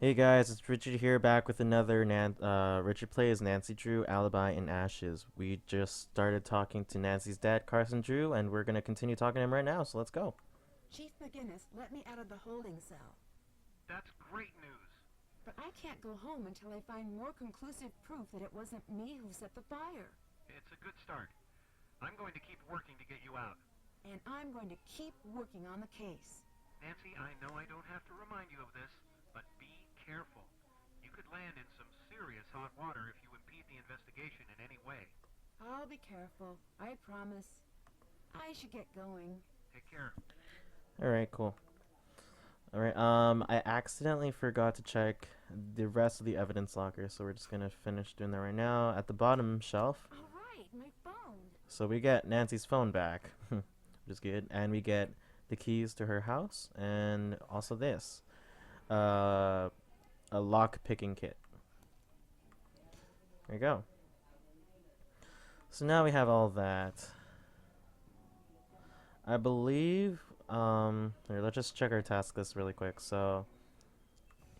Hey guys, it's Richard here back with another Richard Plays Nancy Drew, Alibi in Ashes. We just started talking to Nancy's dad, Carson Drew, and we're gonna continue talking to him right now, so let's go. Chief McGinnis let me out of the holding cell, That's great news. but I can't go home until I find more conclusive proof that it wasn't me who set the fire. It's a good start. I'm going to keep working to get you out. And I'm going to keep working on the case. Nancy, I know I don't have to remind you of this, but be careful. You could land in some serious hot water if you impede the investigation in any way. I'll be careful, I promise. I should get going. Take care. Alright, cool. Alright, I accidentally forgot to check the rest of the evidence locker, so we're just gonna finish doing that right now. At the bottom shelf, All right, my phone. so we get Nancy's phone back, which is good, and we get the keys to her house, and also this, uh, a lock picking kit. There you go. So now we have all that. I believe, here, let's just check our task list really quick. So,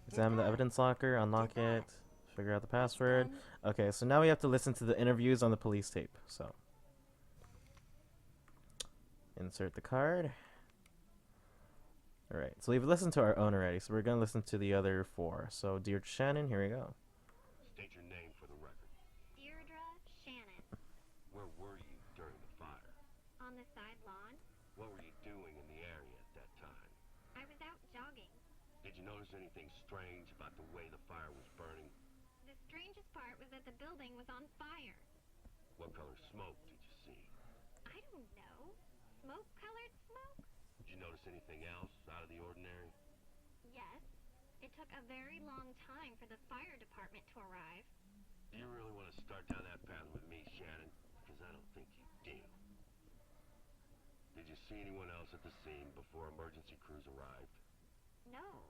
You're examine the done. evidence locker, unlock Did it, that. figure out the It's password. done. Okay, so now we have to listen to the interviews on the police tape. So, insert the card. Alright, so we've listened to our own already, so we're gonna listen to the other four. So, dear Shannon, here we go. State your name for the record. Deirdre Shannon. Where were you during the fire? On the side lawn, What were you doing in the area at that time? I was out jogging. Did you notice anything strange about the way the fire was burning? The strangest part was that the building was on fire. What color smoke did you see? I don't know. Smoke-colored smoke? Did you notice anything else out of the ordinary? Yes. It took a very long time for the fire department to arrive. Do you really want to start down that path with me, Shannon? Because I don't think you do. Did you see anyone else at the scene before emergency crews arrived? No,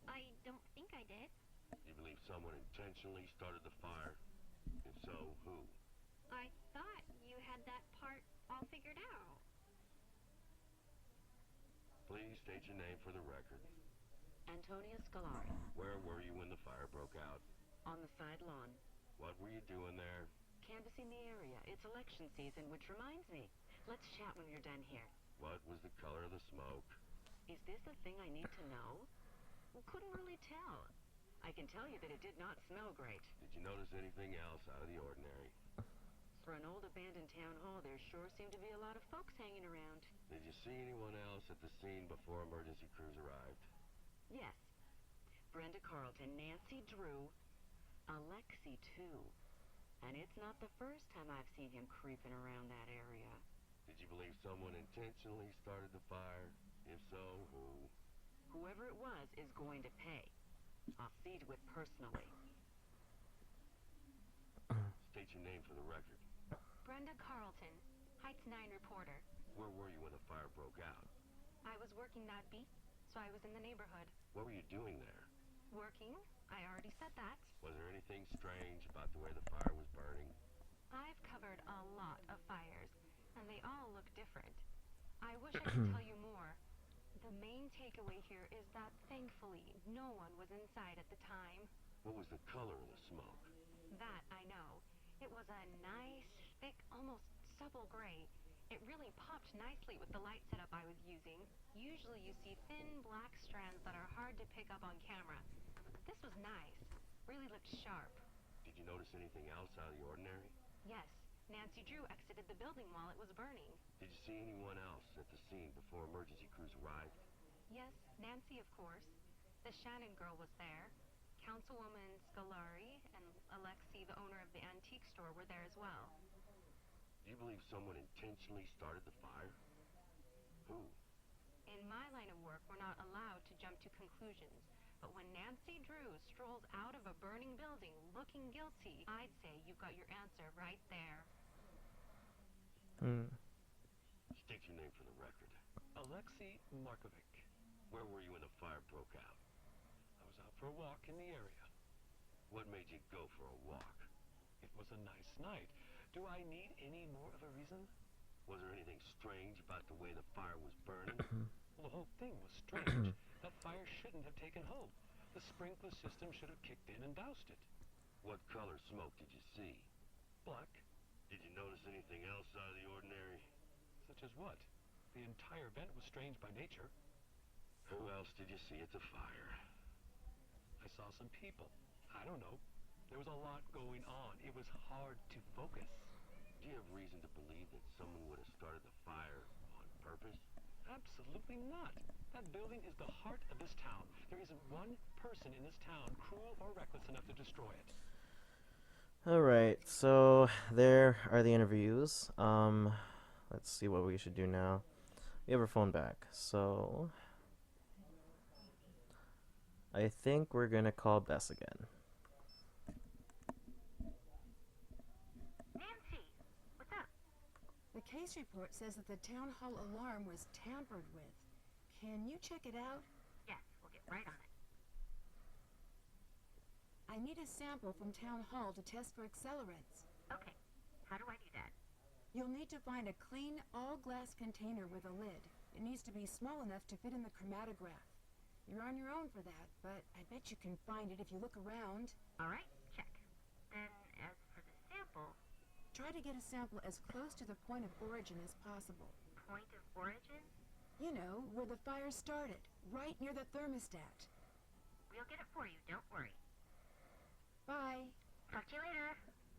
I don't think I did. Do you believe someone intentionally started the fire? If so, who? I thought you had that part all figured out. Please state your name for the record. Antonia Scolari, Where were you when the fire broke out? on the side lawn, What were you doing there? canvassing the area. It's election season, which reminds me. Let's chat when you're done here. What was the color of the smoke? Is this a thing I need to know? Couldn't really tell. I can tell you that it did not smell great. Did you notice anything else out of the ordinary? For an old abandoned town hall, there sure seem to be a lot of folks hanging around. Did you see anyone else at the scene before emergency crews arrived? Yes. Brenda Carlton, Nancy Drew, Alexi, too. And it's not the first time I've seen him creeping around that area. Did you believe someone intentionally started the fire? If so, who? Whoever it was is going to pay. I'll see to it personally. State your name for the record. Brenda Carlton, Heights 9 reporter. Where were you when the fire broke out? I was working that beat, so I was in the neighborhood. What were you doing there? Working? I already said that. Was there anything strange about the way the fire was burning? I've covered a lot of fires, and they all look different. I wish I could tell you more. The main takeaway here is that thankfully no one was inside at the time. What was the color of the smoke? That I know. It was a nice, thick, almost supple gray. It really popped nicely with the light setup I was using. Usually you see thin black strands that are hard to pick up on camera. This was nice. Really looked sharp. Did you notice anything else out of the ordinary? Yes, Nancy Drew exited the building while it was burning. Did you see anyone else at the scene before emergency crews arrived? Yes, Nancy, of course. The Shannon girl was there. Councilwoman Scolari and Alexi, the owner of the antique store, were there as well. Do you believe someone intentionally started the fire? Who? In my line of work, we're not allowed to jump to conclusions. But when Nancy Drew strolls out of a burning building looking guilty, I'd say you've got your answer right there. Hmm. State your name for the record. Alexei Markovic. Where were you when the fire broke out? I was out for a walk in the area. What made you go for a walk? It was a nice night. Do I need any more of a reason? Was there anything strange about the way the fire was burning? Well, the whole thing was strange. That fire shouldn't have taken hold. The sprinkler system should have kicked in and doused it. What color smoke did you see? Black? Did you notice anything else out of the ordinary? Such as what? The entire vent was strange by nature. Who else did you see at the fire? I saw some people. I don't know. There was a lot going on. It was hard to focus. Do you have reason to believe that someone would have started the fire on purpose? Absolutely not. That building is the heart of this town. There isn't one person in this town cruel or reckless enough to destroy it. Alright, so there are the interviews. Let's see what we should do now. We have our phone back, so I think we're gonna call Bess again. Nancy, what's up? The case report says that the town hall alarm was tampered with. Can you check it out? Yes, we'll get right on it. I need a sample from town hall to test for accelerants. Okay, how do I do that? You'll need to find a clean, all-glass container with a lid. It needs to be small enough to fit in the chromatograph. You're on your own for that, but I bet you can find it if you look around. All right, check. Then, as for the sample, Try to get a sample as close to the point of origin as possible. point of origin, You know, where the fire started, right near the thermostat. we'll get it for you, don't worry. Bye. Talk to you later.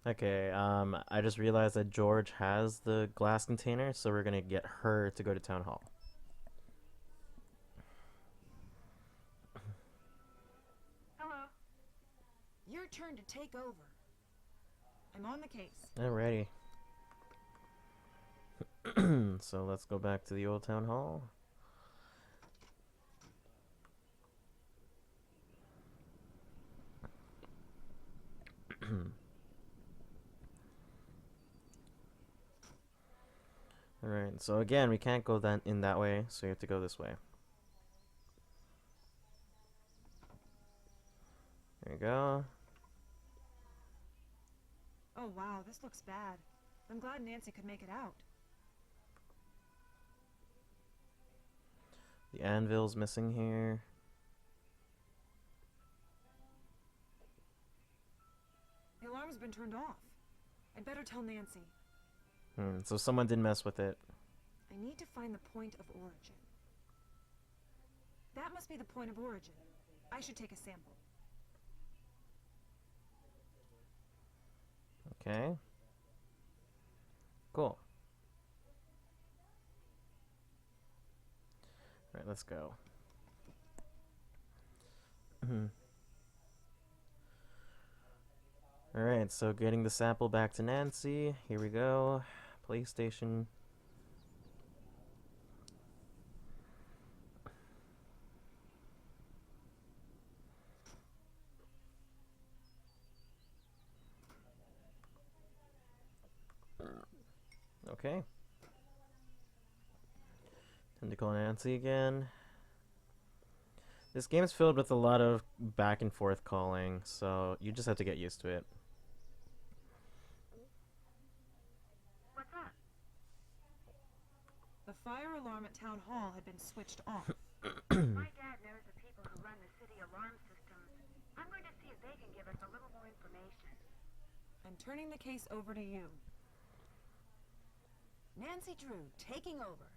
Okay, I just realized that George has the glass container, so we're gonna get her to go to town hall. Hello. Your turn to take over. I'm on the case. Alrighty. So let's go back to the old town hall. Alright, so again, we can't go in that way, so you have to go this way. There you go. Oh wow, this looks bad. I'm glad Nancy could make it out. The anvil's missing here. The alarm's been turned off. I'd better tell Nancy. So someone did mess with it. I need to find the point of origin. That must be the point of origin. I should take a sample. Okay. Cool. Alright, let's go. Alright, so getting the sample back to Nancy. Here we go. PlayStation. Okay. Time to call Nancy again. This game is filled with a lot of back and forth calling, so you just have to get used to it. What's up? The fire alarm at Town Hall had been switched off. My dad knows the people who run the city alarm systems. I'm going to see if they can give us a little more information. I'm turning the case over to you. Nancy Drew, taking over.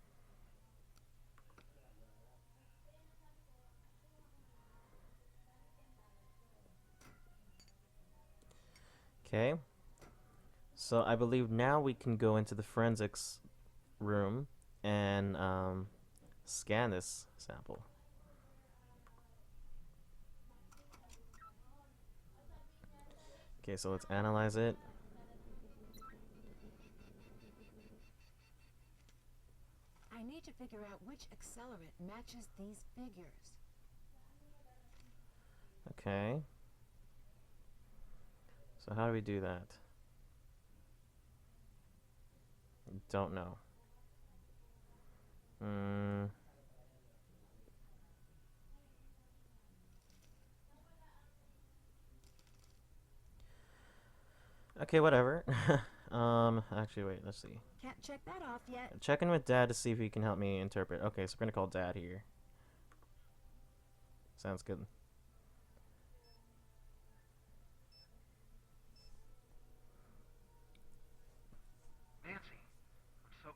Okay. So I believe now we can go into the forensics room and scan this sample. Okay, so let's analyze it. I need to figure out which accelerant matches these figures. Okay. So how do we do that? Don't know. Okay, whatever. Actually, wait, let's see. Can't check that off yet. Check in with Dad to see if he can help me interpret. Okay, so we're gonna call Dad here. Sounds good.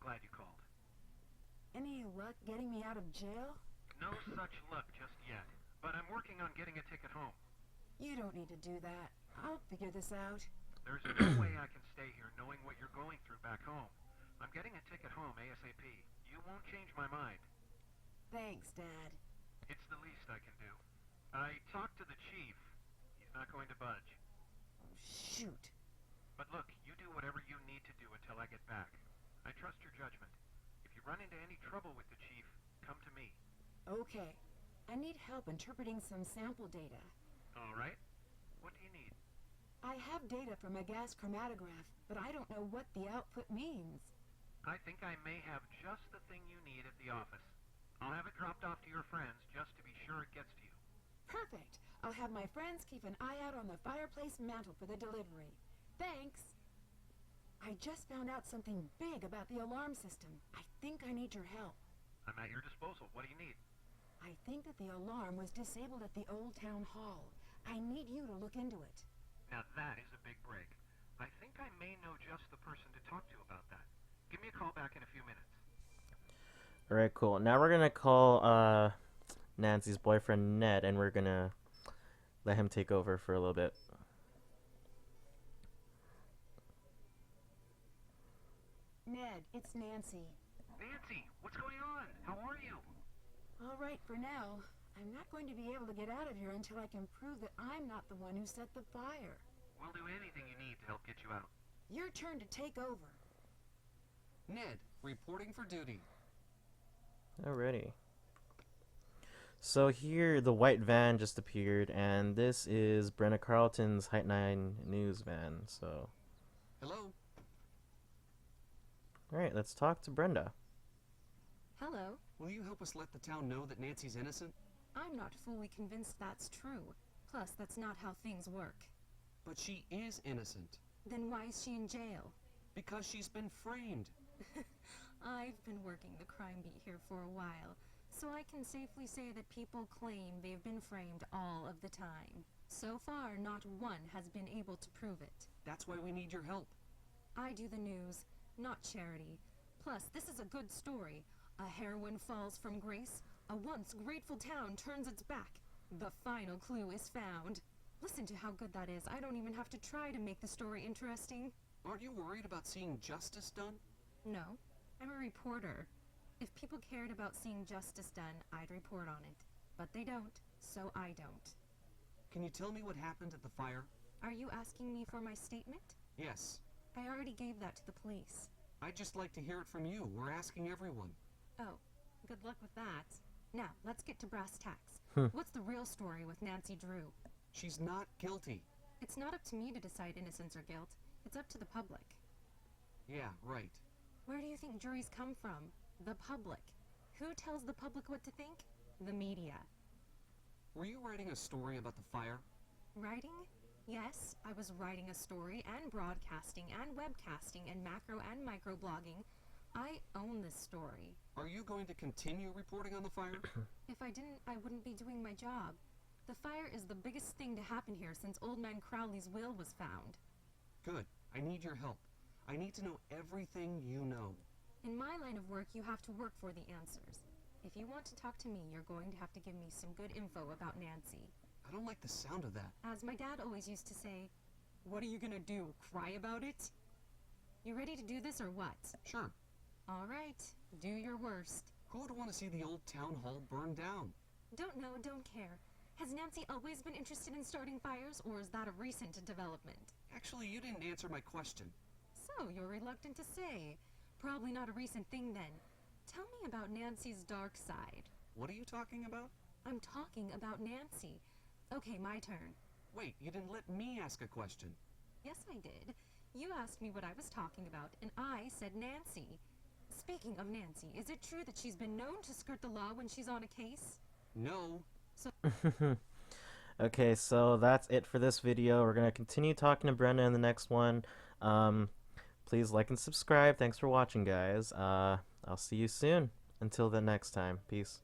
glad you called. Any luck getting me out of jail? No such luck just yet, but I'm working on getting a ticket home. You don't need to do that. I'll figure this out. There's no way I can stay here knowing what you're going through back home. I'm getting a ticket home ASAP. You won't change my mind. Thanks, Dad. It's the least I can do. I talked to the chief. He's not going to budge. Oh, shoot. But look, you do whatever you need to do until I get back. I trust your judgment. If you run into any trouble with the chief, come to me. Okay. I need help interpreting some sample data. All right. What do you need? I have data from a gas chromatograph, but I don't know what the output means. I think I may have just the thing you need at the office. I'll have it dropped off to your friends just to be sure it gets to you. Perfect. I'll have my friends keep an eye out on the fireplace mantle for the delivery. Thanks. I just found out something big about the alarm system. I think I need your help. I'm at your disposal. What do you need? I think that the alarm was disabled at the old town hall. I need you to look into it. Now that is a big break. I think I may know just the person to talk to about that. Give me a call back in a few minutes. Alright, cool. Now we're gonna call Nancy's boyfriend Ned, and we're gonna let him take over for a little bit. Ned, it's Nancy. Nancy, what's going on? How are you? All right for now. I'm not going to be able to get out of here until I can prove that I'm not the one who set the fire. We'll do anything you need to help get you out. Your turn to take over. Ned, reporting for duty. Alrighty. So here, the white van just appeared, and this is Brenna Carlton's Height 9 news van, so... Hello? Alright, let's talk to Brenda. Hello. Will you help us let the town know that Nancy's innocent? I'm not fully convinced that's true. Plus, that's not how things work. But she is innocent. Then why is she in jail? Because she's been framed. I've been working the crime beat here for a while, so I can safely say that people claim they've been framed all of the time. So far, not one has been able to prove it. That's why we need your help. I do the news, not charity. Plus, this is a good story. A heroine falls from grace. A once grateful town turns its back. The final clue is found. Listen to how good that is. I don't even have to try to make the story interesting. Aren't you worried about seeing justice done? No, I'm a reporter. If people cared about seeing justice done, I'd report on it. But they don't, so I don't. Can you tell me what happened at the fire? Are you asking me for my statement? Yes. I already gave that to the police. I'd just like to hear it from you. We're asking everyone. Oh, good luck with that. Now, let's get to brass tacks. What's the real story with Nancy Drew? She's not guilty. It's not up to me to decide innocence or guilt. It's up to the public. Yeah, right. Where do you think juries come from? The public. Who tells the public what to think? The media. Were you writing a story about the fire? Writing? Yes, I was writing a story and broadcasting and webcasting and macro and microblogging. I own this story. Are you going to continue reporting on the fire? If I didn't, I wouldn't be doing my job. The fire is the biggest thing to happen here since Old Man Crowley's will was found. Good. I need your help. I need to know everything you know. In my line of work, you have to work for the answers. If you want to talk to me, you're going to have to give me some good info about Nancy. I don't like the sound of that. As my dad always used to say, what are you gonna do, cry about it? You ready to do this or what? Sure. All right, do your worst. Who would want to see the old town hall burn down? Don't know, don't care. Has Nancy always been interested in starting fires, or is that a recent development? Actually, you didn't answer my question. So, you're reluctant to say. Probably not a recent thing then. Tell me about Nancy's dark side. What are you talking about? I'm talking about Nancy. Okay, my turn. Wait, you didn't let me ask a question. Yes, I did. You asked me what I was talking about, and I said Nancy. Speaking of Nancy, is it true that she's been known to skirt the law when she's on a case? No. Okay, so that's it for this video. We're going to continue talking to Brenda in the next one. Please like and subscribe. Thanks for watching, guys. I'll see you soon. Until the next time. Peace.